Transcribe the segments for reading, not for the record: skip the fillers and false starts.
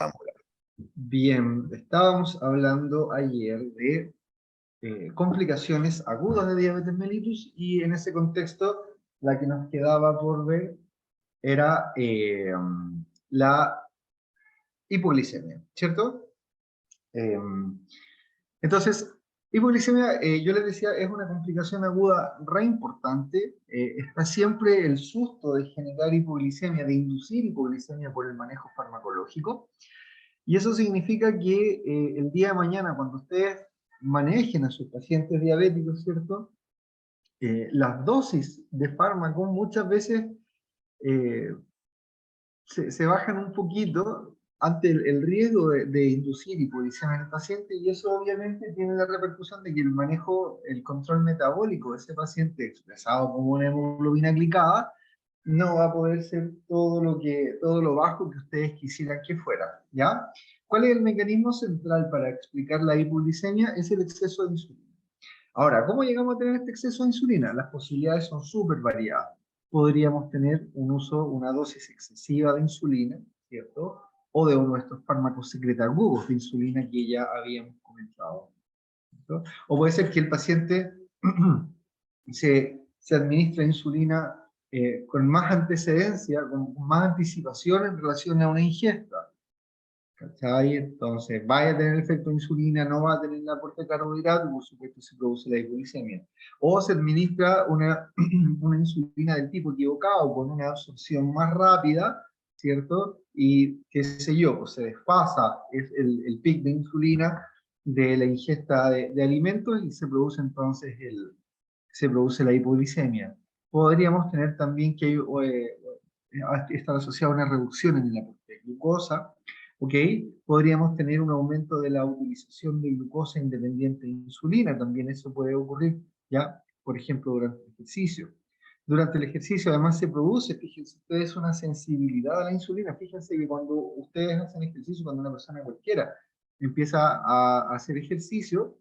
Vamos a hablar. Bien, estábamos hablando ayer de complicaciones agudas de diabetes mellitus y en ese contexto la que nos quedaba por ver era la hipoglicemia, ¿cierto? Eh, entonces, hipoglicemia, yo les decía, es una complicación aguda re importante. Está siempre el susto de generar hipoglicemia, de inducir hipoglicemia por el manejo farmacológico. Y eso significa que el día de mañana, cuando ustedes manejen a sus pacientes diabéticos, ¿cierto? Las dosis de fármaco muchas veces eh, se bajan un poquito ante el riesgo de inducir hipoglicemia en el paciente, y eso obviamente tiene la repercusión de que el manejo, el control metabólico de ese paciente expresado como una hemoglobina glicada, no va a poder ser todo lo bajo que ustedes quisieran que fuera, ¿ya? ¿Cuál es el mecanismo central para explicar la hipoglicemia? Es el exceso de insulina. Ahora, ¿cómo llegamos a tener este exceso de insulina? Las posibilidades son súper variadas. Podríamos tener una dosis excesiva de insulina, ¿cierto? O de uno de estos fármacos secretagugos de insulina que ya habíamos comentado, ¿cierto? O puede ser que el paciente se administra insulina con más antecedencia, con más anticipación en relación a una ingesta. ¿Cachai? Entonces, vaya a tener efecto de insulina, no va a tener el aporte de carbohidratos, por supuesto se produce la hipoglicemia. O se administra una insulina del tipo equivocado, con una absorción más rápida, ¿cierto? Y qué sé yo, pues se desfasa el pic de insulina de la ingesta de alimentos y se produce entonces se produce la hipoglicemia. Podríamos tener también que estar asociada a una reducción en el aporte de glucosa, ¿ok? Podríamos tener un aumento de la utilización de glucosa independiente de insulina, también eso puede ocurrir, ¿ya? Por ejemplo, durante el ejercicio. Durante el ejercicio además se produce, fíjense ustedes, una sensibilidad a la insulina. Fíjense que cuando ustedes hacen ejercicio, cuando una persona cualquiera empieza a hacer ejercicio,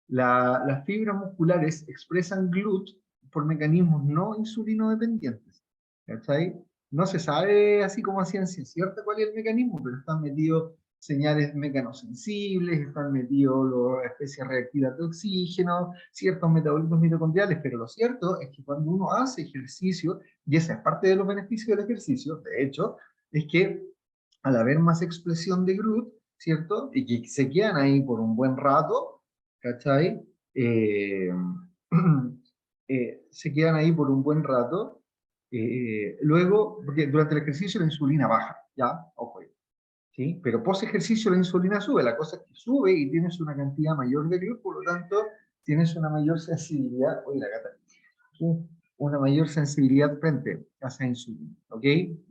las fibras musculares expresan GLUT por mecanismos no insulino dependientes. ¿Cachai? No se sabe así como a ciencia cierta cuál es el mecanismo, pero están metidos señales mecanosensibles, están metidos las especies reactivas de oxígeno, ciertos metabolismos mitocondriales, pero lo cierto es que cuando uno hace ejercicio, y esa es parte de los beneficios del ejercicio, de hecho, es que al haber más expresión de GLUT, ¿cierto? Y que se quedan ahí por un buen rato, ¿cachai? Se quedan ahí por un buen rato. Luego, porque durante el ejercicio la insulina baja, ¿ya? Ojo, ¿sí? Pero post ejercicio la insulina sube, la cosa es que sube y tienes una cantidad mayor de GLUT, por lo tanto, tienes una mayor sensibilidad, oye, la gata, ¿sí? Una mayor sensibilidad frente a esa insulina, ¿ok?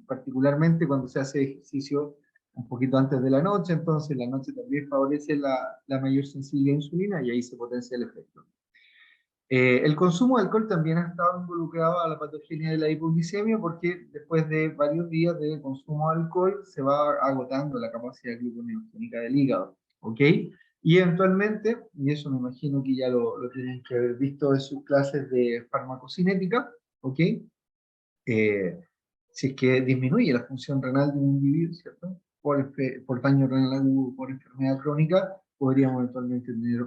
Particularmente cuando se hace ejercicio un poquito antes de la noche, entonces la noche también favorece la mayor sensibilidad a insulina y ahí se potencia el efecto. El consumo de alcohol también ha estado involucrado a la patogenia de la hipoglicemia porque después de varios días de consumo de alcohol se va agotando la capacidad gluconeogénica del hígado, ¿ok? Y eventualmente, y eso me imagino que ya lo tienen que haber visto en sus clases de farmacocinética, ¿ok? Si es que disminuye la función renal de un individuo, ¿cierto? Por daño renal agudo, por enfermedad crónica, podríamos eventualmente tener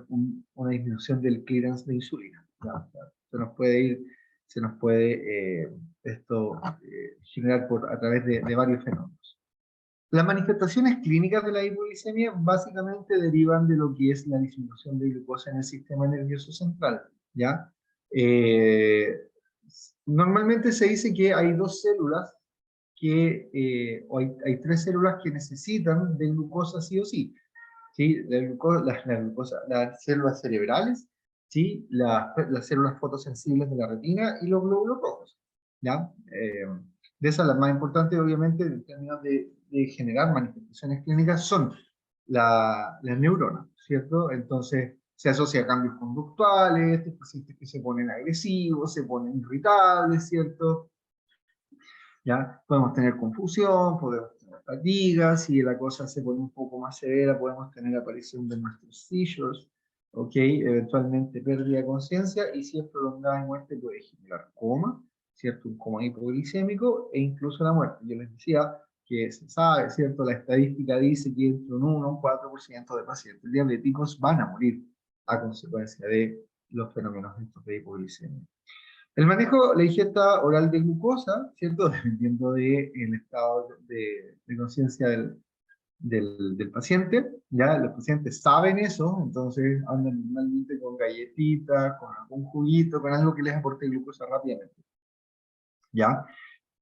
una disminución del clearance de insulina. ¿Ya? Se nos puede esto generar a través de varios fenómenos. Las manifestaciones clínicas de la hipoglicemia básicamente derivan de lo que es la disminución de glucosa en el sistema nervioso central, ¿ya? Normalmente se dice que hay dos células o hay tres células que necesitan de glucosa sí o sí. ¿Sí? Las células cerebrales, ¿sí? Las células fotosensibles de la retina y los glóbulos rojos, ¿ya? De esas, las más importantes, obviamente, en términos de generar manifestaciones clínicas, son las neuronas, ¿cierto? Entonces, se asocia a cambios conductuales, estos pacientes que se ponen agresivos, se ponen irritables, ¿cierto? ¿Ya? Podemos tener confusión, podemos tener fatiga, si la cosa se pone un poco más severa, podemos tener aparición de nuestros seizures, ¿ok? Eventualmente pérdida de conciencia, y si es prolongada en muerte puede generar coma, ¿cierto? Un coma hipoglicémico e incluso la muerte. Yo les decía que se sabe, ¿cierto? La estadística dice que entre un 1 y un 4% de pacientes diabéticos van a morir a consecuencia de los fenómenos estos de hipoglicemia. El manejo, la ingesta oral de glucosa, ¿cierto? Dependiendo del estado de conciencia del paciente, ya los pacientes saben eso, entonces andan normalmente con galletitas, con algún juguito, con algo que les aporte glucosa rápidamente, ¿ya?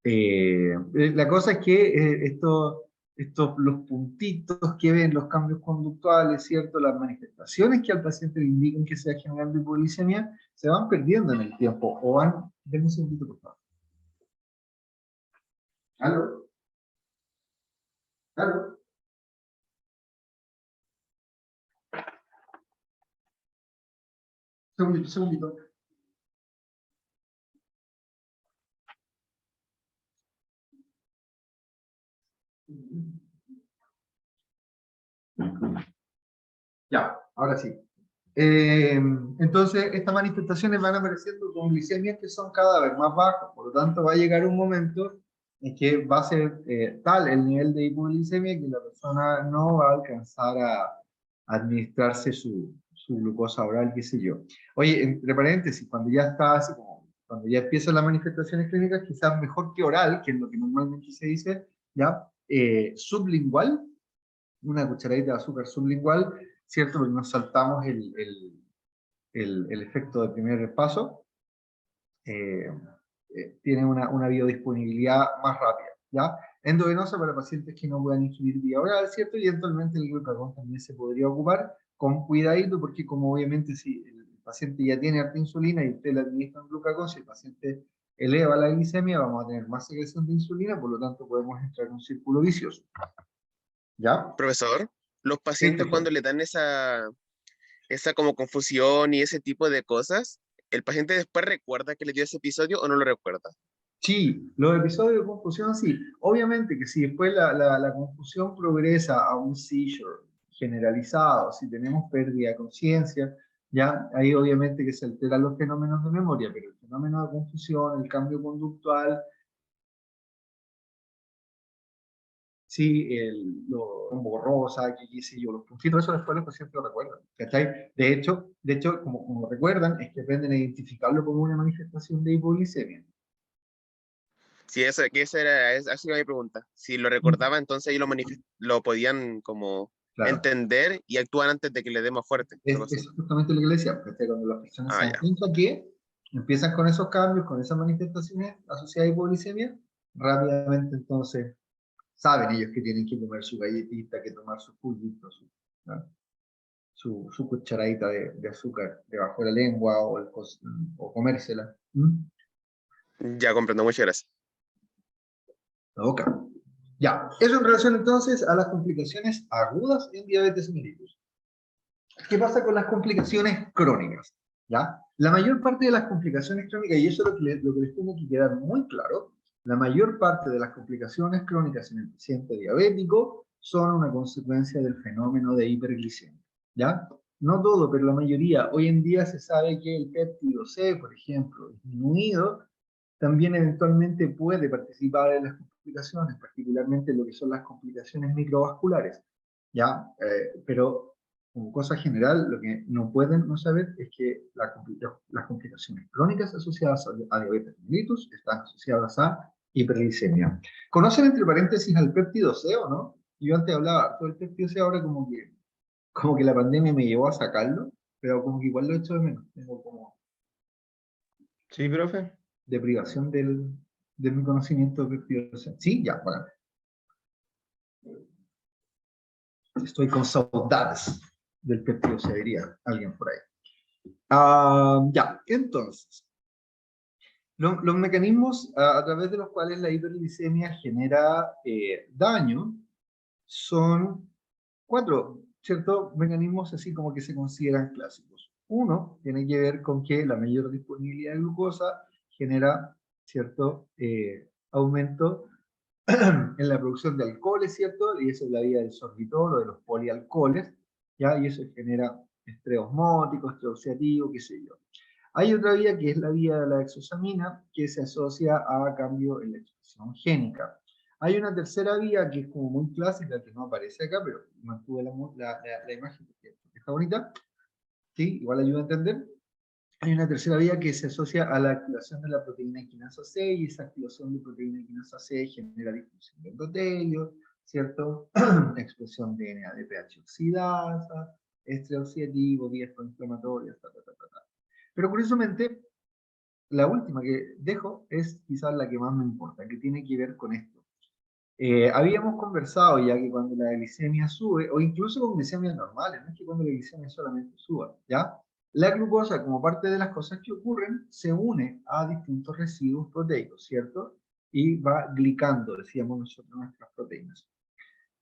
La cosa es que los puntitos que ven, los cambios conductuales, ¿cierto? Las manifestaciones que al paciente le indican que se va generando hipoglicemia, se van perdiendo en el tiempo, o van, denme un segundito, por favor. ¿Aló? ¿Aló? Segundito, segundito. Ya, ahora sí. Entonces, estas manifestaciones van apareciendo con glicemias que son cada vez más bajas, por lo tanto va a llegar un momento en que va a ser tal el nivel de hipoglicemia que la persona no va a alcanzar a administrarse su glucosa oral, qué sé yo. Oye, entre paréntesis, cuando ya está así como, cuando ya empiezan las manifestaciones clínicas, quizás mejor que oral, que es lo que normalmente se dice, ya, sublingual, una cucharadita de azúcar sublingual, ¿cierto? Porque nos saltamos el efecto del primer paso, eh, tiene una biodisponibilidad más rápida, ¿ya? Endovenosa para pacientes que no puedan ingerir vía oral, ¿cierto? Y eventualmente el glucagón también se podría ocupar con cuidadito, porque como obviamente si el paciente ya tiene harta insulina y usted le administra un glucagón, si el paciente eleva la glicemia, vamos a tener más secreción de insulina, por lo tanto podemos entrar en un círculo vicioso, ¿ya? Profesor, los Sí, pacientes cuando le dan esa como confusión y ese tipo de cosas, ¿el paciente después recuerda que le dio ese episodio o no lo recuerda? sí, los episodios de confusión sí. Obviamente que si después la confusión progresa a un seizure generalizado, si tenemos pérdida de conciencia, ya ahí obviamente que se alteran los fenómenos de memoria, pero el fenómeno de confusión, el cambio conductual, sí, lo borrosa, que qué sé yo, los puntitos, eso después los pacientes lo recuerdan, ¿cachai? De hecho como recuerdan, es que aprenden a identificarlo como una manifestación de hipoglicemia. Sí, esa ha sido mi pregunta. Si lo recordaba, entonces ahí lo podían como Claro. entender y actúan antes de que le dé más fuerte, algo así. Es justamente lo que le decía, porque cuando las personas se Ah, dan ya. cuenta que empiezan con esos cambios, con esas manifestaciones asociadas a hipoglicemia, rápidamente entonces saben ellos que tienen que comer su galletita, que tomar su juguito, ¿no? su cucharadita de azúcar debajo de la lengua o comérsela. ¿Mm? Ya comprendo, muchas gracias. La boca. Ya, eso en relación entonces a las complicaciones agudas en diabetes mellitus. ¿Qué pasa con las complicaciones crónicas? ¿Ya? La mayor parte de las complicaciones crónicas, y eso es lo que les tiene que quedar muy claro, la mayor parte de las complicaciones crónicas en el paciente diabético son una consecuencia del fenómeno de hiperglicemia. ¿Ya? No todo, pero la mayoría. Hoy en día se sabe que el péptido C, por ejemplo, disminuido, también eventualmente puede participar en las complicaciones, particularmente en lo que son las complicaciones microvasculares. ¿Ya? Pero como cosa general, lo que no pueden no saber es que las complicaciones crónicas asociadas a diabetes mellitus están asociadas a hiperglicemia. ¿Conocen entre paréntesis al péptido C o no? Yo antes hablaba todo el péptido C, ahora como que la pandemia me llevó a sacarlo, pero como que igual lo echo de menos. Tengo como Sí, profe. deprivación de mi conocimiento de péptido C. Sí, ya, bueno. Estoy con saudades del péptido C, diría alguien por ahí. Ya, entonces, los mecanismos a través de los cuales la hiperglicemia genera daño son cuatro, ¿cierto? Mecanismos así como que se consideran clásicos. Uno tiene que ver con que la mayor disponibilidad de glucosa genera cierto aumento en la producción de alcoholes, ¿cierto? Y eso es la vía del sorbitol o de los polialcoholes, ¿ya? Y eso genera estrés osmótico, estrés oxidativo, qué sé yo. Hay otra vía que es la vía de la exosamina, que se asocia a cambio en la expresión génica. Hay una tercera vía que es como muy clásica, que no aparece acá, pero mantuve la imagen porque está bonita. ¿Sí? Igual ayuda a entender. Hay una tercera vía que se asocia a la activación de la proteína quinasa C, y esa activación de proteína quinasa C genera difusión de endotelio, ¿cierto? Expresión de NADPH oxidasa, estrés oxidativo, vías proinflamatorias, Pero curiosamente, la última que dejo es quizás la que más me importa, que tiene que ver con esto. Habíamos conversado ya que cuando la glicemia sube, o incluso con glicemias normales, no es que cuando la glicemia solamente suba, ¿ya? La glucosa, como parte de las cosas que ocurren, se une a distintos residuos proteicos, ¿cierto? Y va glicando, decíamos nosotros, nuestras proteínas.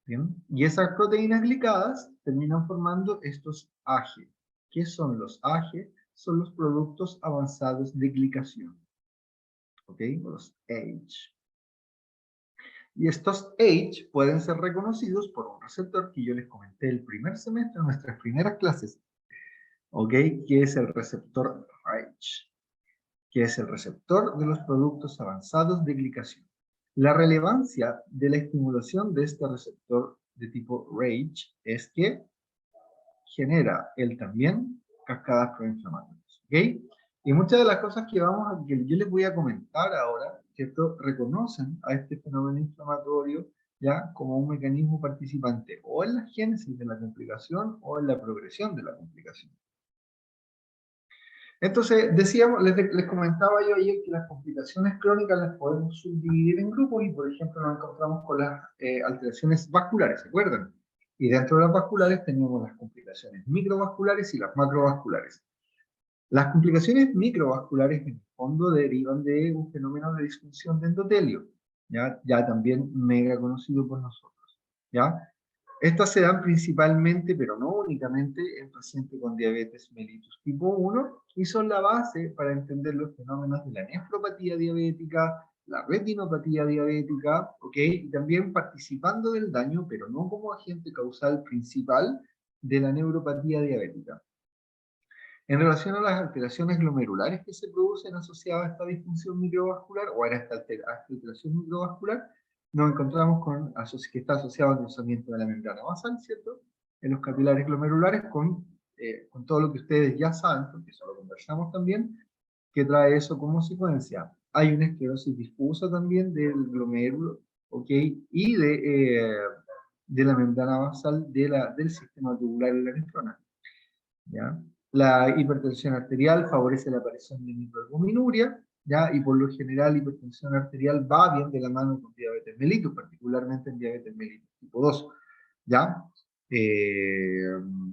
¿Bien? Y esas proteínas glicadas terminan formando estos AGE. ¿Qué son los AGE? Son los productos avanzados de glicación. ¿Ok? Los AGE. Y estos H pueden ser reconocidos por un receptor que yo les comenté el primer semestre en nuestras primeras clases, ¿ok? Que es el receptor RAGE, que es el receptor de los productos avanzados de glicación. La relevancia de la estimulación de este receptor de tipo RAGE es que genera él también cascadas proinflamatorias, ¿ok? Y muchas de las cosas que que yo les voy a comentar ahora, ¿cierto? Reconocen a este fenómeno inflamatorio ya como un mecanismo participante o en la génesis de la complicación o en la progresión de la complicación. Entonces, decíamos, les comentaba yo ayer que las complicaciones crónicas las podemos subdividir en grupos y, por ejemplo, nos encontramos con las alteraciones vasculares, ¿se acuerdan? Y dentro de las vasculares teníamos las complicaciones microvasculares y las macrovasculares. Las complicaciones microvasculares en el fondo derivan de un fenómeno de disfunción de endotelio, ya también mega conocido por nosotros, ¿ya? Estas se dan principalmente, pero no únicamente, en pacientes con diabetes mellitus tipo 1 y son la base para entender los fenómenos de la nefropatía diabética, la retinopatía diabética, ¿ok? Y también participando del daño, pero no como agente causal principal de la neuropatía diabética. En relación a las alteraciones glomerulares que se producen asociadas a esta disfunción microvascular o a esta alteración microvascular, nos encontramos con que está asociado al cruzamiento de la membrana basal, ¿cierto? En los capilares glomerulares con todo lo que ustedes ya saben, porque eso lo conversamos también, que trae eso como secuencia. Hay una esclerosis difusa también del glomérulo, ¿ok? Y de la membrana basal del sistema tubular y la nefrona, ¿ya? La hipertensión arterial favorece la aparición de microalbuminuria, ¿ya? Y por lo general la hipertensión arterial va bien de la mano con diabetes mellitus, particularmente en diabetes mellitus tipo 2, ¿ya? En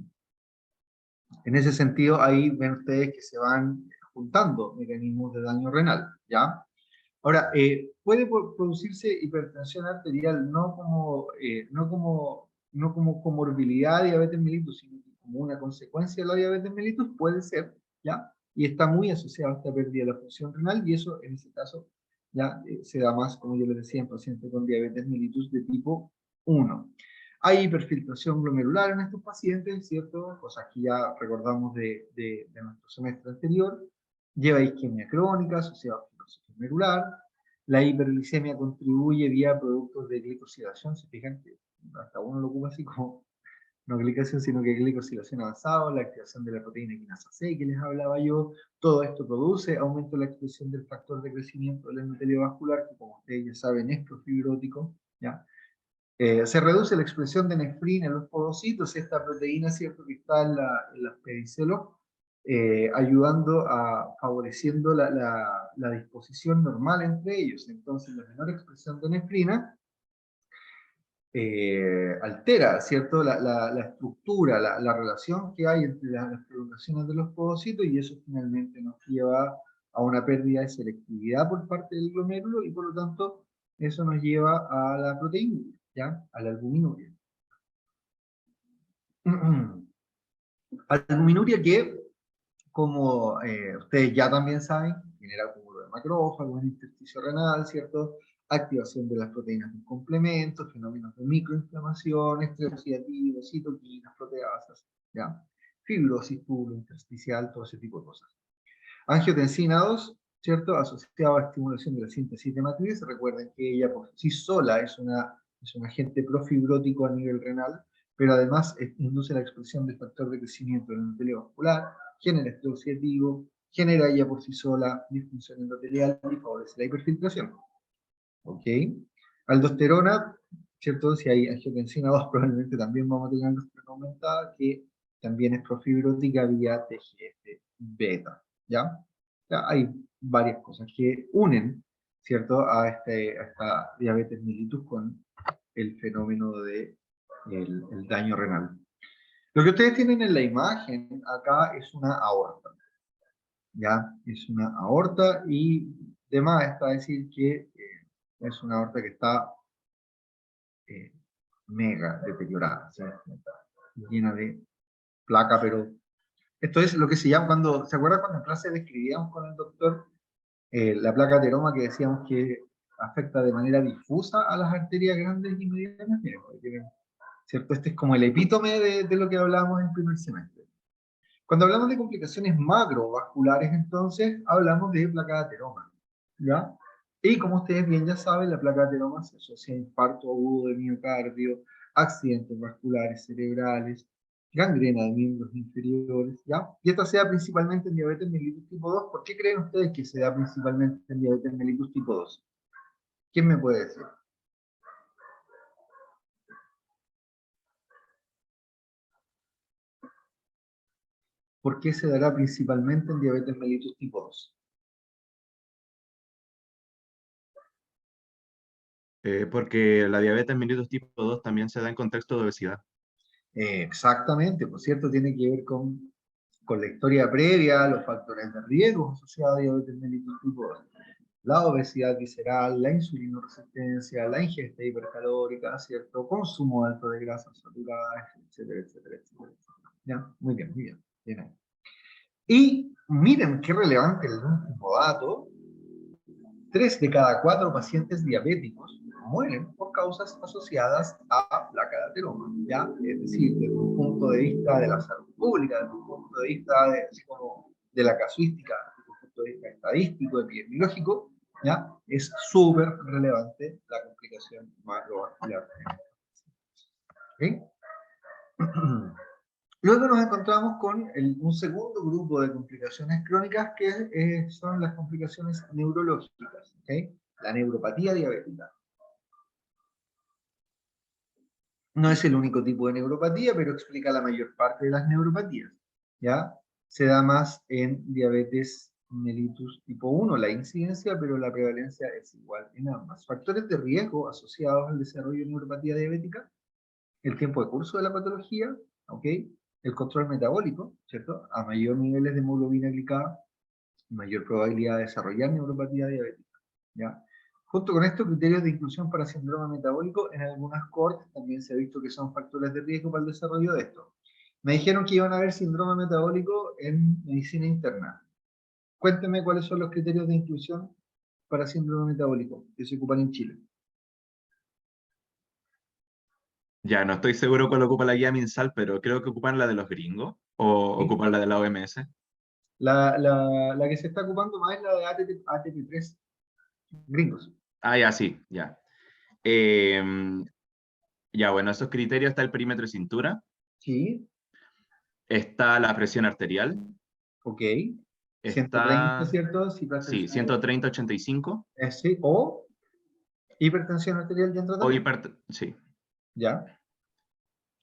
ese sentido, ahí ven ustedes que se van juntando mecanismos de daño renal, ¿ya? Ahora, puede producirse hipertensión arterial no como comorbilidad de diabetes mellitus, sino como una consecuencia de la diabetes mellitus, puede ser, ¿ya? Y está muy asociado a esta pérdida de la función renal, y eso, en ese caso, ya se da más, como yo les decía, en pacientes con diabetes mellitus de tipo 1. Hay hiperfiltración glomerular en estos pacientes, ¿cierto? Cosas que ya recordamos de nuestro semestre anterior. Lleva isquemia crónica asociada a fibrosis glomerular. La hiperglicemia contribuye vía productos de glicosilación. Se fijan que hasta uno lo ocupa así como no glicación, sino que glicosilación avanzado, la activación de la proteína quinasa C que les hablaba yo. Todo esto produce aumento de la expresión del factor de crecimiento del endotelio vascular, que como ustedes ya saben es profibrótico, ¿ya? Se reduce la expresión de nefrina en los podocitos, esta proteína, ¿cierto?, que está en los pedicelos, ayudando favoreciendo la disposición normal entre ellos. Entonces, la menor expresión de nefrina altera, ¿cierto?, la estructura, la relación que hay entre las prolongaciones de los podocitos, y eso finalmente nos lleva a una pérdida de selectividad por parte del glomérulo, y por lo tanto, eso nos lleva a la proteína, ¿ya? A la albuminuria. Albuminuria que, como ustedes ya también saben, genera acúmulo de macrófagos en el intersticio renal, ¿cierto? Activación de las proteínas de complemento, fenómenos de microinflamación, estrés oxidativo, citoquinas, proteasas, ¿ya? Fibrosis tubulo intersticial, todo ese tipo de cosas. Angiotensina 2 ¿cierto? Asociado a estimulación de la síntesis de matriz. Recuerden que ella por sí sola es un agente profibrótico a nivel renal, pero además induce la expresión del factor de crecimiento del endotelio vascular, genera estrés oxidativo, genera ella por sí sola disfunción endotelial y favorece la hiperfiltración. ¿Ok? Aldosterona, ¿cierto? Si hay angiotensina 2, probablemente también vamos a tener aldosterona aumentada, que también es profibrótica vía TGF-beta, ¿ya? Ya hay varias cosas que unen, ¿cierto? A esta diabetes mellitus con el fenómeno de el daño renal. Lo que ustedes tienen en la imagen acá es una aorta, ¿ya? Es una aorta y demás está decir que es una aorta que está mega deteriorada, ¿sí? Llena de placa, pero esto es lo que se llama cuando, ¿se acuerdan cuando en clase describíamos con el doctor la placa ateroma que decíamos que afecta de manera difusa a las arterias grandes y medianas? Miren, ¿cierto? Este es como el epítome de lo que hablábamos en primer semestre. Cuando hablamos de complicaciones macrovasculares, entonces, hablamos de placa de ateroma, ¿ya? Y como ustedes bien ya saben, la placa de ateroma se asocia a infarto agudo de miocardio, accidentes vasculares cerebrales, gangrena de miembros inferiores, ¿ya? Y esta se da principalmente en diabetes mellitus tipo 2. ¿Por qué creen ustedes que se da principalmente en diabetes mellitus tipo 2? ¿Quién me puede decir? ¿Por qué se dará principalmente en diabetes mellitus tipo 2? Porque la diabetes mellitus tipo 2 también se da en contexto de obesidad. Exactamente, por cierto, tiene que ver con la historia previa, los factores de riesgo asociados a diabetes mellitus tipo 2. La obesidad visceral, la insulinoresistencia, la ingesta hipercalórica, ¿cierto? Consumo alto de grasas saturadas, etcétera, etcétera, etcétera. ¿Ya? Muy bien, muy bien. Bien ahí. Y miren qué relevante el último dato. 3 de cada 4 pacientes diabéticos mueren por causas asociadas a placa de ateroma, ¿ya? Es decir, desde un punto de vista de la salud pública, desde un punto de vista así como de la casuística, desde un punto de vista estadístico, epidemiológico, ¿ya? Es súper relevante la complicación macrovascular. ¿Okay? Luego nos encontramos con un segundo grupo de complicaciones crónicas que son las complicaciones neurológicas, ¿okay? La neuropatía diabética. No es el único tipo de neuropatía, pero explica la mayor parte de las neuropatías, ¿ya? Se da más en diabetes mellitus tipo 1, la incidencia, pero la prevalencia es igual en ambas. Factores de riesgo asociados al desarrollo de neuropatía diabética: el tiempo de curso de la patología, ¿ok? El control metabólico, ¿cierto? A mayor niveles de hemoglobina glicada, mayor probabilidad de desarrollar neuropatía diabética, ¿ya? Junto con estos criterios de inclusión para síndrome metabólico, en algunas cohortes también se ha visto que son factores de riesgo para el desarrollo de esto. Me dijeron que iban a haber síndrome metabólico en medicina interna. Cuéntenme cuáles son los criterios de inclusión para síndrome metabólico que se ocupan en Chile. Ya, no estoy seguro cuál ocupa la guía MinSal, pero creo que ocupan la de los gringos o ¿Sí? ocupan la de la OMS. La que se está ocupando más es la de ATP3 gringos. Ah, ya, sí, ya. Em, ya, bueno, esos criterios: está el perímetro de cintura, Sí, está la presión arterial, ok. 130, está, ¿cierto? Si sí, hipertensión 130/85, sí, o hipertensión arterial ya en o tratamiento. sí. Ya.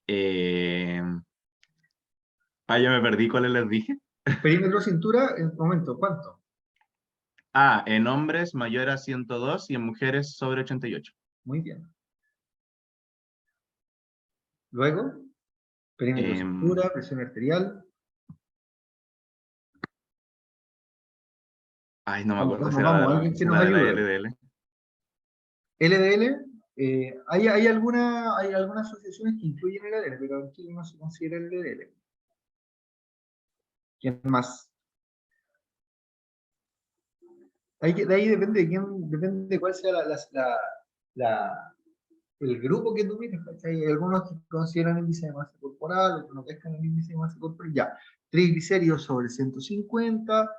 Em, ya me perdí cuáles les dije. Perímetro cintura, en momento, ¿cuánto? Ah, en hombres mayor a 102 y en mujeres sobre 88. Muy bien. Luego, perímetro Em, cintura, presión arterial. Ay, no me Vamos, acuerdo si vamos, era vamos, alguien que nos la de la ayude. LDL. LDL, hay algunas asociaciones que incluyen LDL, pero en Chile no se considera LDL. ¿Quién más? De ahí depende de depende de cuál sea el grupo que tú mires. Hay algunos que consideran el índice de masa corporal, otros no pescan el índice de masa corporal. Ya, triglicéridos sobre 150,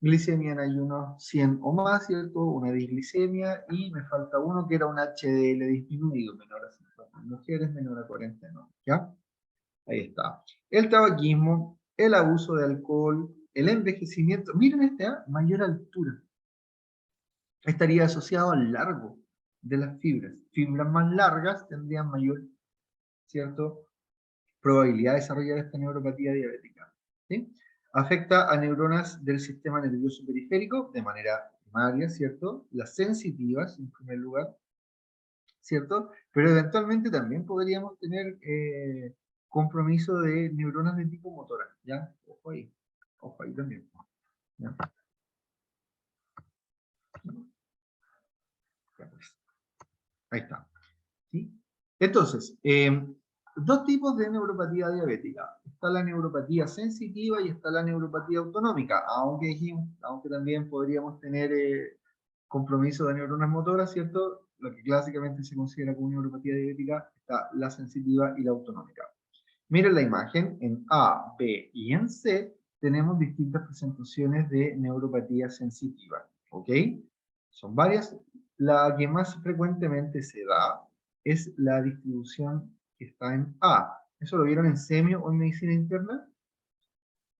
Glicemia en ayunos 100 o más, ¿cierto? Una disglicemia, y me falta uno que era un HDL disminuido, menor a 50 en mujeres, menor a 40 en hombres, ¿ya? Ahí está. El tabaquismo, el abuso de alcohol, el envejecimiento. Miren mayor altura. Estaría asociado al largo de las fibras. Fibras más largas tendrían mayor, ¿cierto?, probabilidad de desarrollar esta neuropatía diabética. ¿Sí? Afecta a neuronas del sistema nervioso periférico de manera primaria, ¿cierto? Las sensitivas, en primer lugar, ¿cierto? Pero eventualmente también podríamos tener compromiso de neuronas de tipo motora, ¿ya? Ojo ahí también. ¿Ya? Ahí está. ¿Sí? Entonces, dos tipos de neuropatía diabética. Está la neuropatía sensitiva y está la neuropatía autonómica, aunque también podríamos tener compromiso de neuronas motoras, ¿cierto? Lo que clásicamente se considera como neuropatía diabética, está la sensitiva y la autonómica. Miren la imagen, en A, B y en C tenemos distintas presentaciones de neuropatía sensitiva, ¿ok? Son varias. La que más frecuentemente se da es la distribución que está en A. ¿Eso lo vieron en semio o en medicina interna?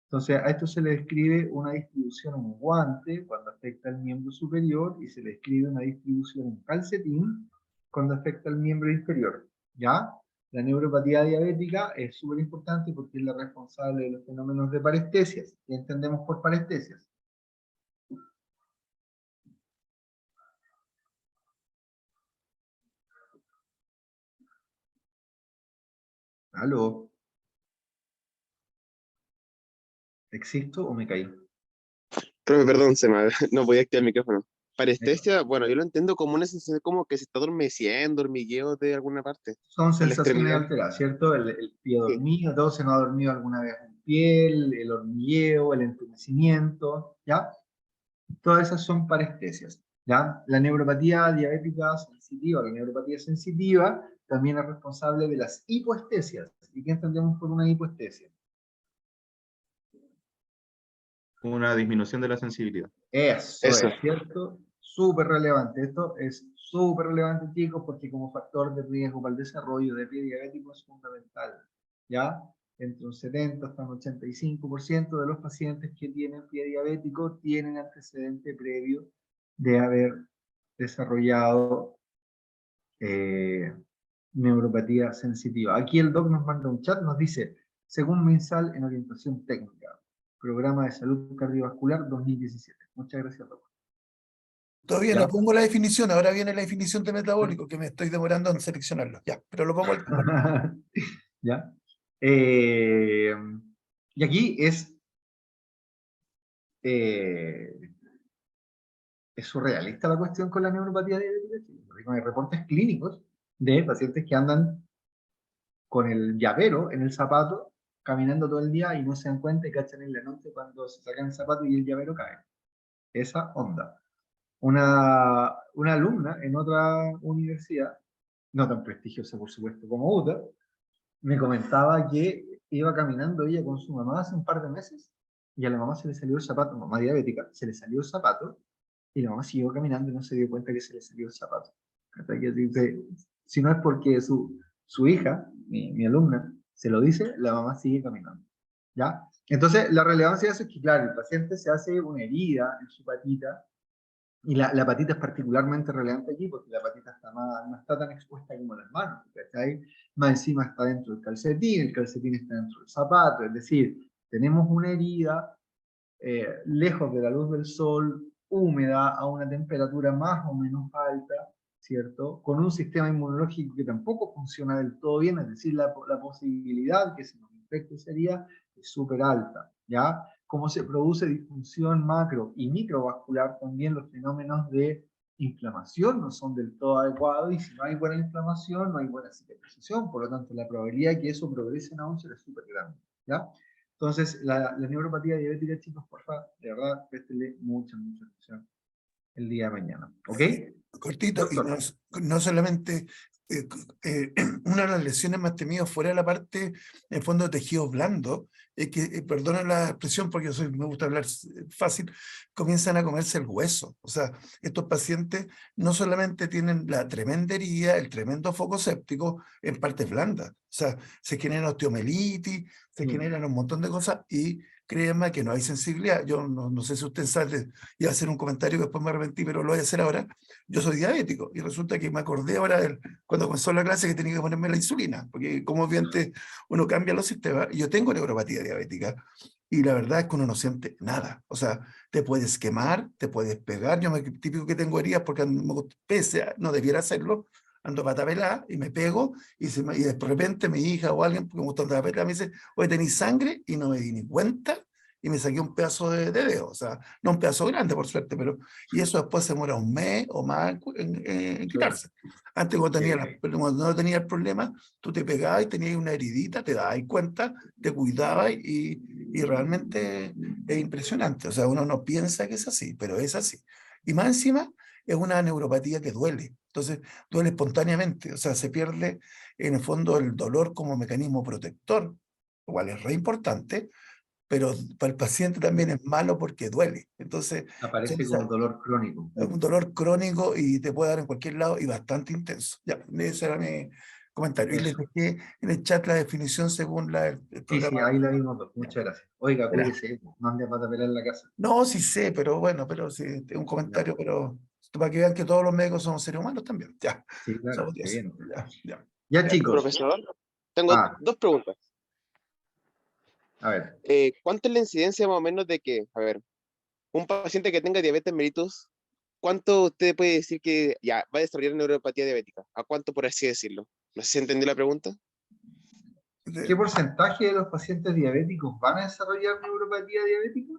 Entonces, a esto se le describe una distribución en guante cuando afecta al miembro superior, y se le describe una distribución en calcetín cuando afecta al miembro inferior. ¿Ya? La neuropatía diabética es súper importante porque es la responsable de los fenómenos de parestesias. ¿Qué entendemos por parestesias? ¿Aló? ¿Existo o me caí? Profe, perdón, no voy a activar el micrófono. Eso. Parestesia, bueno, yo lo entiendo como una sensación como que se está adormeciendo, hormigueo de alguna parte, Son de la sensaciones extremidad. alteradas, ¿cierto? El pie Sí. dormido, todo se nos ha dormido alguna vez un pie, el hormigueo, el entumecimiento, ¿ya? Todas esas son parestesias, ¿ya? La neuropatía diabética sensitiva, la neuropatía sensitiva, también es responsable de las hipoestesias. ¿Y qué entendemos por una hipoestesia? Una disminución de la sensibilidad. Eso Eso. es, ¿cierto? Súper relevante. Esto es súper relevante, chicos, porque como factor de riesgo para el desarrollo de pie diabético es fundamental, ¿ya? Entre un 70 hasta un 85% de los pacientes que tienen pie diabético tienen antecedente previo de haber desarrollado neuropatía sensitiva. Aquí el doc nos manda un chat, nos dice, según MinSal en orientación técnica, Programa de Salud Cardiovascular 2017. Muchas gracias, doc. Todavía ¿Ya? no pongo la definición, ahora viene la definición de metabólico, que me estoy demorando en seleccionarlo. Ya, pero lo pongo al tiro. ¿Ya? Y aquí eh, es surrealista la cuestión con la neuropatía diabética. Hay reportes clínicos de pacientes que andan con el llavero en el zapato, caminando todo el día y no se dan cuenta y cachan en la noche cuando se sacan el zapato y el llavero cae. Esa onda. Una alumna en otra universidad, no tan prestigiosa por supuesto como UTA, me comentaba que iba caminando ella con su mamá hace un par de meses y a la mamá se le salió el zapato, mamá diabética, se le salió el zapato y la mamá siguió caminando y no se dio cuenta que se le salió el zapato. Hasta que dice, si no es porque su hija, mi alumna, se lo dice, la mamá sigue caminando. ¿Ya? Entonces, la relevancia de eso es que, claro, el paciente se hace una herida en su patita, y la patita es particularmente relevante aquí porque la patita no está tan expuesta como las manos, ¿cachai? Más encima está dentro del calcetín, el calcetín está dentro del zapato, es decir, tenemos una herida lejos de la luz del sol, húmeda, a una temperatura más o menos alta, ¿cierto? Con un sistema inmunológico que tampoco funciona del todo bien, es decir, la posibilidad que se nos infecte sería súper alta, ¿ya? Como se produce disfunción macro y microvascular, también los fenómenos de inflamación no son del todo adecuados, y si no hay buena inflamación, no hay buena cicatrización, por lo tanto la probabilidad de que eso progrese en úlcera es súper grande, ¿ya? Entonces, la neuropatía diabética, chicos, por favor, de verdad, préstele mucha atención el día de mañana, ¿ok? Cortito, y Doctor. no solamente una de las lesiones más temidas fuera de la parte, en el fondo, de tejido blando, es que, perdona la expresión porque me gusta hablar fácil, comienzan a comerse el hueso. O sea, estos pacientes no solamente tienen la tremenda herida, el tremendo foco séptico en partes blandas. O sea, se genera osteomelitis, se generan un montón de cosas y créanme que no hay sensibilidad. Yo no sé si usted sabe, iba a hacer un comentario que después me arrepentí, pero lo voy a hacer ahora. Yo soy diabético y resulta que me acordé ahora cuando comenzó la clase que tenía que ponerme la insulina, porque como obviamente uno cambia los sistemas, y yo tengo neuropatía diabética, y la verdad es que uno no siente nada. O sea, te puedes quemar, te puedes pegar, típico que tengo heridas porque pese a no debiera hacerlo, ando pata pelada y me pego, y de repente mi hija o alguien, porque me gusta andar pelada, me dice, oye, ¿tenés sangre? Y no me di ni cuenta, y me saqué un pedazo de dedo, o sea, no un pedazo grande por suerte, pero, y eso después se demora un mes o más en quitarse. Antes cuando no tenía el problema, tú te pegabas y tenías una heridita, te dabas cuenta, te cuidabas y realmente es impresionante. O sea, uno no piensa que es así, pero es así. Y más encima es una neuropatía que duele. Entonces, duele espontáneamente. O sea, se pierde en el fondo el dolor como mecanismo protector, lo cual es re importante, pero para el paciente también es malo porque duele. Entonces, Aparece como dolor crónico. es un dolor crónico y te puede dar en cualquier lado y bastante intenso. Ya, ese era mi comentario. Y les Eso. dejé en el chat la definición según el Sí, programa. ahí la vimos. Muchas gracias. Oiga, Era. cuídese, no ande a patapelar en la casa. No, sí sé, pero bueno, pero sí, es un Ya, comentario, pero para que vean que todos los médicos somos seres humanos también. Ya, sí, claro, somos qué dioses. bien. Ya. Ya, Ya. chicos. Profesor, tengo Ah, dos preguntas. a ver. ¿Cuánto es la incidencia más o menos de que, a ver, un paciente que tenga diabetes mellitus, cuánto usted puede decir que ya va a desarrollar neuropatía diabética? ¿A cuánto, por así decirlo? No sé si entendió la pregunta. ¿Qué porcentaje de los pacientes diabéticos van a desarrollar neuropatía diabética?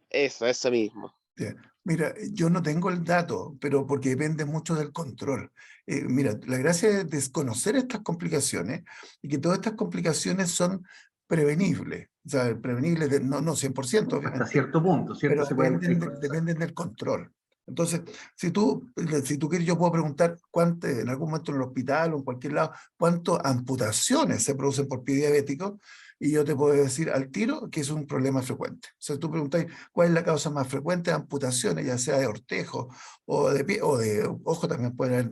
Eso mismo. Ya. Mira, yo no tengo el dato, pero porque depende mucho del control. Mira, la gracia es desconocer estas complicaciones y que todas estas complicaciones son prevenibles. O sea, prevenibles, no 100%, Hasta obviamente, cierto punto, ¿cierto? pero Se puede dependen del control. Entonces, si tú quieres, yo puedo preguntar cuánto, en algún momento en el hospital o en cualquier lado, cuántas amputaciones se producen por pie diabético, y yo te puedo decir al tiro que es un problema frecuente. O sea, tú preguntas cuál es la causa más frecuente de amputaciones, ya sea de ortejo o de pie, o de ojo, también puede haber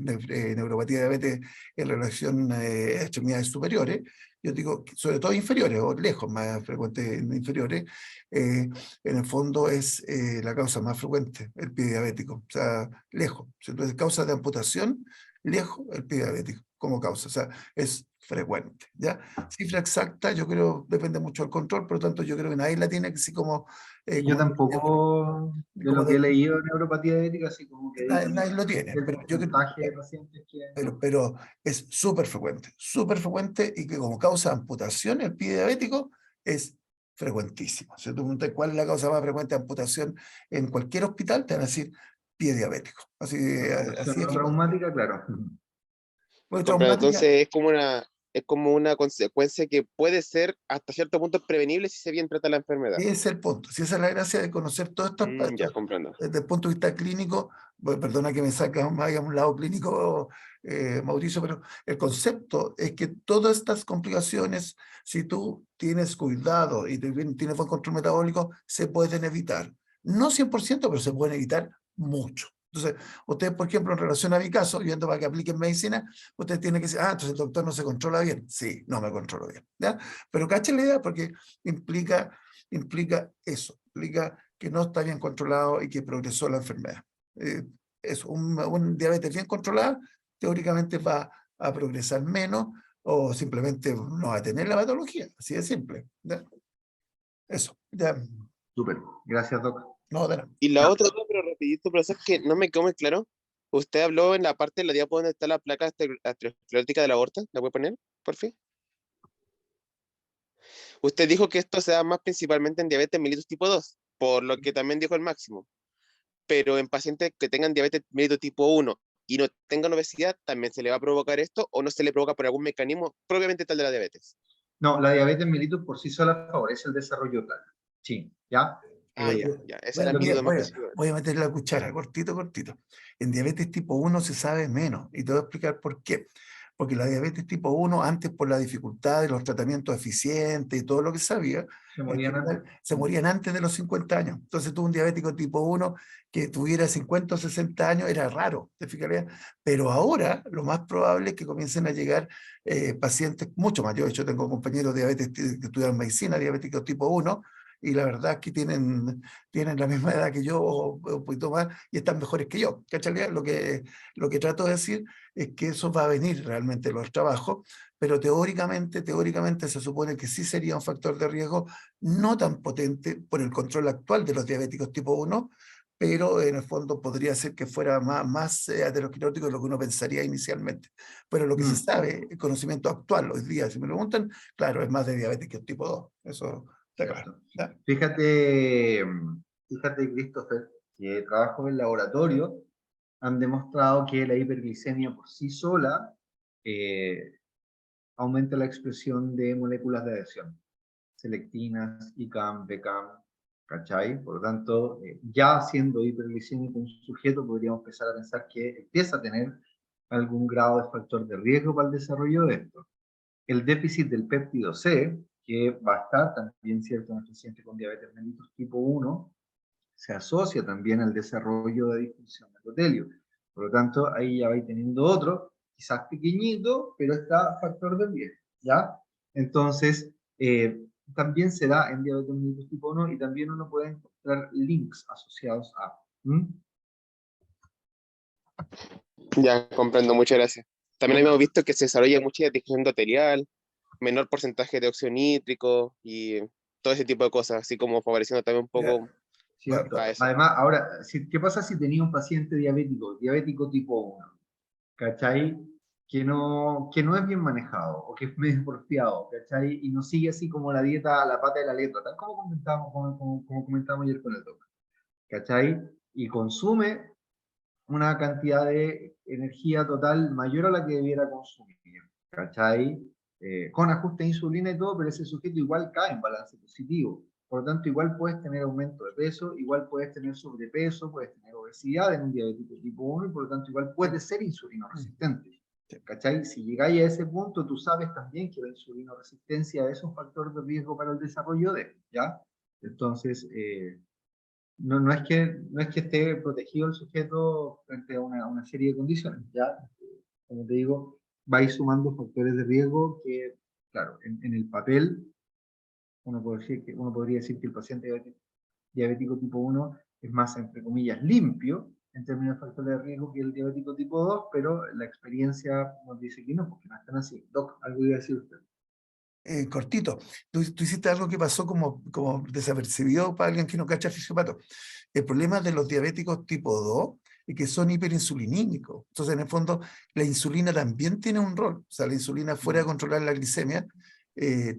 neuropatía diabetes en relación a extremidades superiores. Yo digo, sobre todo inferiores, o lejos, más frecuente en inferiores, en el fondo es la causa más frecuente, el pie diabético. O sea, lejos. Entonces, causa de amputación, lejos, el pie diabético como causa. O sea, es frecuente. ¿Ya? Cifra exacta, yo creo, depende mucho del control, por lo tanto, yo creo que nadie la tiene así como... Sí, yo tampoco, de como lo que he leído de neuropatía diabética, así como que nadie lo tiene, el pero yo creo porcentaje de pacientes que... pero es súper frecuente y que como causa de amputación el pie diabético es frecuentísimo. Si tú preguntas cuál es la causa más frecuente de amputación en cualquier hospital, te van a decir pie diabético. Así, Amputación así es no frecuente. traumática, claro. Muy Comprendo. traumática. Entonces es como una consecuencia que puede ser hasta cierto punto prevenible si se bien trata la enfermedad. Ese es el punto. Si esa es la gracia de conocer todos estos Ya aspectos comprendo. desde el punto de vista clínico, bueno, perdona que me saca más a un lado clínico, Mauricio, pero el concepto es que todas estas complicaciones, si tú tienes cuidado y tienes buen control metabólico, se pueden evitar. No 100%, pero se pueden evitar mucho. Entonces, ustedes, por ejemplo, en relación a mi caso, yendo para que apliquen medicina, ustedes tienen que decir, entonces el doctor no se controla bien. Sí, no me controlo bien. ¿Ya? Pero cachen la idea porque implica eso, implica que no está bien controlado y que progresó la enfermedad. Un diabetes bien controlado teóricamente va a progresar menos o simplemente no va a tener la patología, así de simple. ¿Ya? Eso, ya, Súper, gracias, Doc. no, de nada. Y la otra, pero rapidito, pero es que no me quedó muy claro. Usted habló en la parte de la diapo donde está la placa aterosclerótica de la aorta. ¿La puede poner, por fin? Usted dijo que esto se da más principalmente en diabetes mellitus tipo 2, por lo que también dijo el máximo. Pero en pacientes que tengan diabetes mellitus tipo 1 y no tengan obesidad, ¿también se le va a provocar esto o no se le provoca por algún mecanismo propiamente tal de la diabetes? No, la diabetes mellitus por sí sola favorece el desarrollo tal. Sí, ¿ya? Ya. Esa era Lo mi que, duda más principal. Voy a meter la cuchara, cortito. En diabetes tipo 1 se sabe menos y te voy a explicar por qué. porque la diabetes tipo 1, antes por la dificultad de los tratamientos eficientes y todo lo que sabía, Se en morían general, antes. se morían antes de los 50 años. Entonces tú un diabético tipo 1 que tuviera 50 o 60 años era raro, ¿te fijarías? Pero ahora lo más probable es que comiencen a llegar pacientes mucho mayores. Yo tengo compañeros de diabetes que estudian medicina, diabéticos tipo 1, y la verdad es que tienen la misma edad que yo o un poquito más y están mejores que yo. ¿Cachai? Lo que trato de decir es que eso va a venir realmente en los trabajos, pero teóricamente se supone que sí sería un factor de riesgo no tan potente por el control actual de los diabéticos tipo 1, pero en el fondo podría ser que fuera más aterosclerótico de lo que uno pensaría inicialmente. Pero lo que se sabe, el conocimiento actual hoy día, si me preguntan, claro, es más de diabéticos tipo 2, eso está claro. ¿Ya? Fíjate, Christopher, que trabajos en laboratorio han demostrado que la hiperglicemia por sí sola aumenta la expresión de moléculas de adhesión, selectinas, ICAM, BCAM, ¿cachai? Por lo tanto, ya siendo hiperglicémico un sujeto, podríamos empezar a pensar que empieza a tener algún grado de factor de riesgo para el desarrollo de esto. El déficit del péptido C, que va a estar también cierto en el paciente con diabetes mellitus tipo 1, se asocia también al desarrollo de disfunción de endotelio. Por lo tanto, ahí ya vais teniendo otro, quizás pequeñito, pero está factor de riesgo, ¿ya? Entonces, también se da en diabetes mellitus tipo 1 y también uno puede encontrar links asociados a. Ya comprendo, muchas gracias. También hemos visto que se desarrolla mucha disfunción endotelial, menor porcentaje de óxido nítrico y todo ese tipo de cosas, así como favoreciendo también un poco ¿Cierto? a eso. Además, ahora, ¿qué pasa si tenía un paciente diabético tipo 1? ¿Cachai? Que no es bien manejado o que es medio porfiado, ¿cachai? Y no sigue así como la dieta a la pata de la letra, tal como como comentamos ayer con el doctor, ¿cachai? Y consume una cantidad de energía total mayor a la que debiera consumir, ¿cachai? Con ajuste de insulina y todo, pero ese sujeto igual cae en balance positivo. Por lo tanto, igual puedes tener aumento de peso, igual puedes tener sobrepeso, puedes tener obesidad en un diabético tipo 1 y por lo tanto igual puedes ser insulino resistente. ¿Cachai? Si llegáis a ese punto, tú sabes también que la insulino resistencia es un factor de riesgo para el desarrollo de, ¿ya? Entonces, no es que esté protegido el sujeto frente a una serie de condiciones, ¿ya? Como te digo, vais sumando factores de riesgo que, claro, en el papel, uno podría decir que el paciente diabético tipo 1 es más, entre comillas, limpio en términos de factores de riesgo que el diabético tipo 2, pero la experiencia nos dice que no, porque no están así. Doc, algo iba a decir usted. Cortito, tú hiciste algo que pasó como desapercibido para alguien que no cacha fisiopato. El problema de los diabéticos tipo 2 es que son hiperinsulinímicos. Entonces, en el fondo, la insulina también tiene un rol. O sea, la insulina fuera de controlar la glicemia,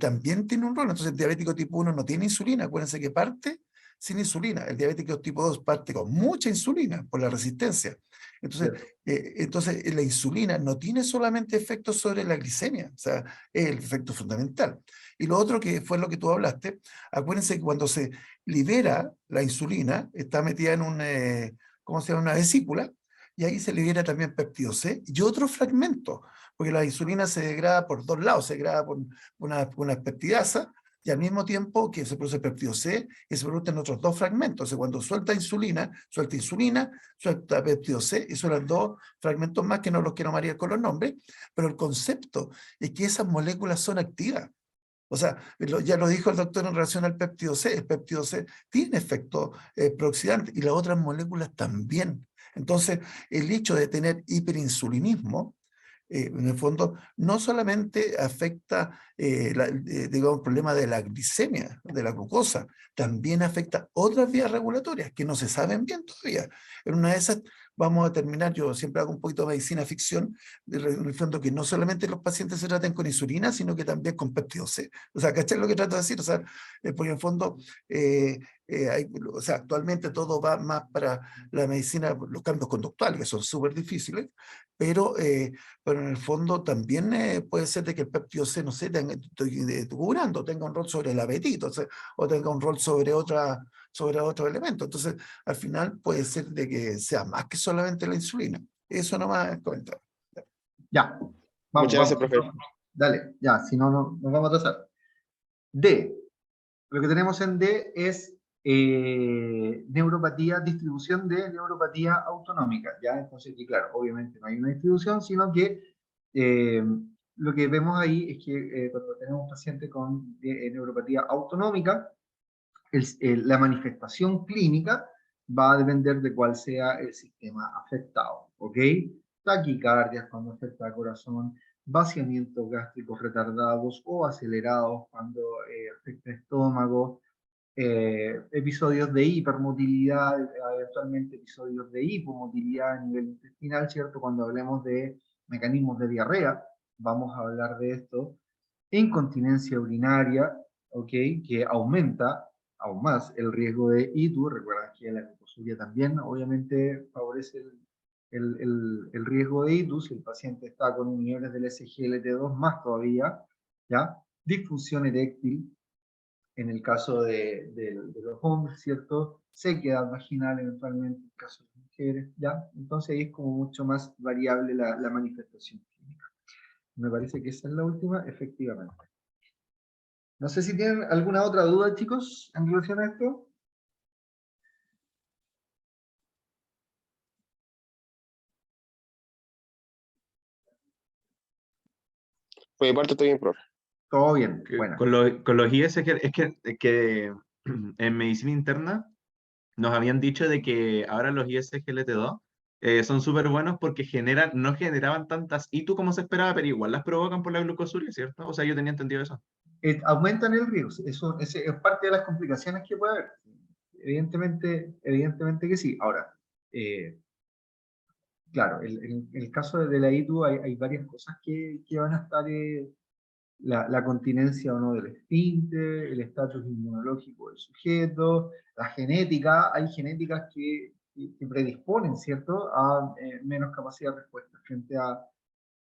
también tiene un rol. Entonces, el diabético tipo 1 no tiene insulina. Acuérdense que parte sin insulina. El diabético tipo 2 parte con mucha insulina por la resistencia. Entonces, la insulina no tiene solamente efectos sobre la glicemia, o sea, es el efecto fundamental. Y lo otro que fue lo que tú hablaste, acuérdense que cuando se libera la insulina, está metida en ¿cómo se llama? Una vesícula, y ahí se libera también péptido C y otros fragmentos, porque la insulina se degrada por dos lados, se degrada por una peptidasa, y al mismo tiempo que se produce péptido C, y se producen otros dos fragmentos. Entonces, cuando suelta insulina, suelta péptido C, y sueltan dos fragmentos más que no los quiero marear con los nombres, pero el concepto es que esas moléculas son activas. O sea, ya lo dijo el doctor en relación al péptido C. El péptido C tiene efecto prooxidante y las otras moléculas también. Entonces, el hecho de tener hiperinsulinismo, en el fondo, no solamente afecta digamos, el problema de la glicemia, de la glucosa, también afecta otras vías regulatorias que no se saben bien todavía. En una de esas vamos a terminar, yo siempre hago un poquito de medicina ficción, en el fondo que no solamente los pacientes se traten con insulina, sino que también con péptido C. O sea, ¿cachai lo que trato de decir? O sea, porque en el fondo, o sea, actualmente todo va más para la medicina, los cambios conductuales, que son súper difíciles, pero en el fondo también puede ser de que el péptido C, no sé, estoy curando, tenga un rol sobre el apetito, o tenga un rol sobre otro elemento. Entonces, al final puede ser de que sea más que solamente la insulina. Eso nomás comentar. Ya, Vamos, Muchas gracias, vamos. profe. Dale, ya, si no, no nos vamos a atrasar. D. Lo que tenemos en D es neuropatía, distribución de neuropatía autonómica, ¿ya? Entonces, y claro, obviamente no hay una distribución, sino que lo que vemos ahí es que cuando tenemos un paciente con neuropatía autonómica, la manifestación clínica va a depender de cuál sea el sistema afectado, ¿ok? Taquicardias cuando afecta al corazón, vaciamientos gástricos retardados o acelerados cuando afecta el estómago, episodios de hipermotilidad, eventualmente episodios de hipomotilidad a nivel intestinal, ¿cierto? Cuando hablemos de mecanismos de diarrea, vamos a hablar de esto. Incontinencia urinaria, ¿ok? Que aumenta aún más el riesgo de ITU. Recuerden que la glucosuria también obviamente favorece el riesgo de ITU si el paciente está con niveles del SGLT2 más todavía, ¿ya? Disfunción eréctil, en el caso de los hombres, ¿cierto? Sequedad vaginal eventualmente en el caso de las mujeres, ¿ya? Entonces ahí es como mucho más variable la manifestación clínica. Me parece que esa es la última, efectivamente. No sé si tienen alguna otra duda, chicos, en relación a esto. Por mi parte, estoy bien, profe. Todo bien, bueno. Con los ISGL, es que en medicina interna nos habían dicho de que ahora los ISGLT2 son súper buenos porque no generaban tantas ITU como se esperaba, pero igual las provocan por la glucosuria, ¿cierto? O sea, yo tenía entendido eso. Aumentan el riesgo, eso es parte de las complicaciones que puede haber. Evidentemente que sí. Ahora, claro, en el caso de la ITU hay varias cosas que van a estar, la continencia o no del esfínter, el estatus inmunológico del sujeto, la genética. Hay genéticas que predisponen, ¿cierto?, a menos capacidad de respuesta frente a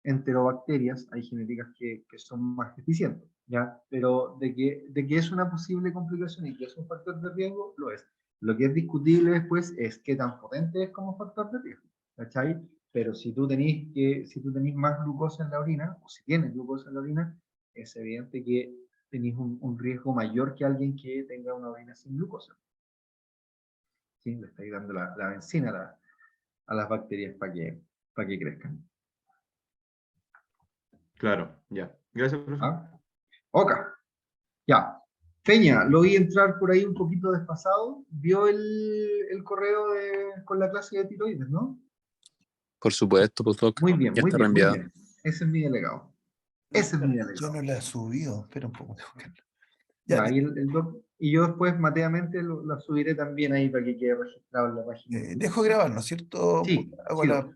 enterobacterias. Hay genéticas que son más deficientes, ¿ya? Pero de que es una posible complicación y que es un factor de riesgo, lo es. Lo que es discutible después es qué tan potente es como factor de riesgo, ¿cachai? Pero si tú tenés más glucosa en la orina, o si tienes glucosa en la orina, es evidente que tenéis un riesgo mayor que alguien que tenga una orina sin glucosa. ¿Sí? Le estáis dando la benzina a las bacterias para que crezcan. Claro, ya. Gracias, profesor. ¿Ah? Ok, ya. Feña, lo vi entrar por ahí un poquito desfasado. Vio el correo con la clase de tiroides, ¿no? Por supuesto, pues, Doc. Muy bien, Ya muy está bien, muy reenviado. bien. Ese es mi delegado. Ese es mi Yo delegado. no la he subido, espera un poco. tengo que- Ya, Ya, y yo después mateamente la subiré también ahí para que quede registrado en la página. dejo grabar, ¿no es cierto? Sí, Hago sí, la doctor.